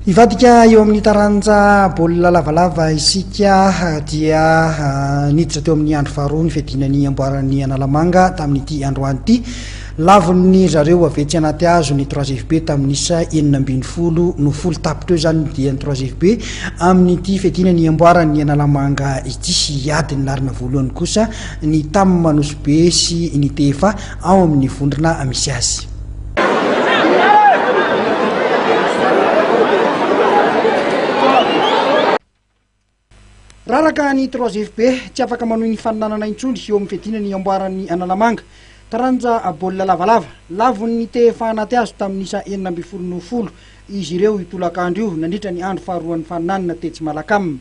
Ivadika eo amin'ny taranja baolina lavalava isika dia niditra teo amin'ny andro faharoa ny fiadianan'ny Amboaran'Analamanga tamin'ity androany ity. Lavon'ny zareo avetsy anaty hazo ny 3FB tamin'isa 9 no folo tapitra eo zany dia ny 3FB amin'ity fiadianan'ny Amboaran'Analamanga ity. Iadiny larina voalohany kosa ny tamin'ny Manosobe sy ny TFA ao amin'ny vondrona misy azy. Raraka ny 3FB tsy afaka manohy ny faninanana intsony eo amin'ny fiadianan'ny Amboaran'Analamanga. Taranja baolina lavalava, Lavon'ny TFA anaty hazo tamin'isa 9 izy ireo itolakandro io nandritra ny andro faharoan'ny faninanana tetsy Malakamina.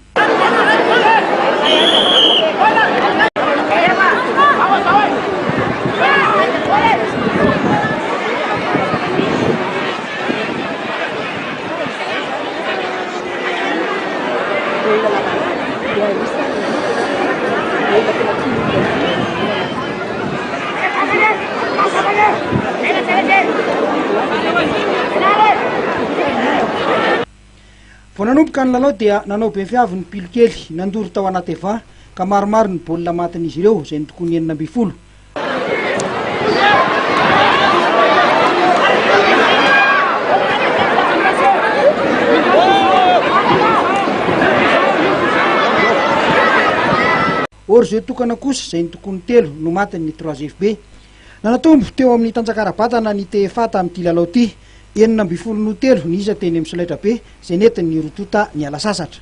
Vao nanomboka ny lalao dia nanao be fiavy ny pilo kely nandoro tao anaty eva ka maromaro ny baolina matin'izy ireo izay nitokony 9. Orzy tokana kosa izay nitokony 3 no matin'ny 3FB. Nanatombo teo amin'ny tanjakarabatana ny TFA tamin'ity lalao ity. 9 ny iza teny amin'ny solaitra be izay netiny rotota ny alasasatra.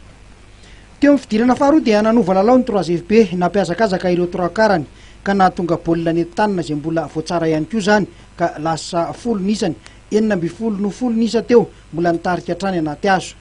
Teo amin'ny fidirana faharoa dia nanova lalao ny 3FB nampiazakazaka ireo trokarany ka nahatonga baolina nentanina izay mbola voatsara ihany koa zany ka lasa 10 ny isany. 9 no 10 ny isa teo mbola nitarika hatrany anaty hazo.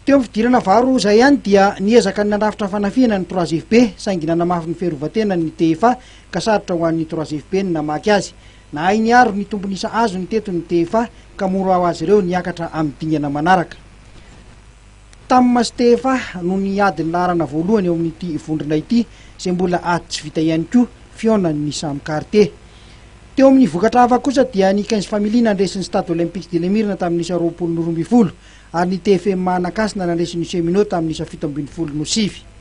Teo amin'ny fidirana faharoa izay ihany dia niezaka nandrafitra fanafiana ny 3FB saingy nanamafy ny fiarovatena ny TFA ka sarotra ho an'ny 3FB ny namaky azy. Nahay niaro ny tombon'isa azo ny teto ny TFA ka mora ho azy ireo niakatra amin'ny dingana manaraka. Tamin'ny TFA no niady ny laharana voalohany eo amin'ity vondrona ity izay mbola ady tsy vita ihany koa fionany samy karte. Teo amin'ny vokatra hafa kosa dia ny 15 familiana nandresin'ny Stade Olympique de Lemirna tamin'isa 22 ary ny TFM Manakasina nandresin'ny Semino tamin'isa 17 no sivy.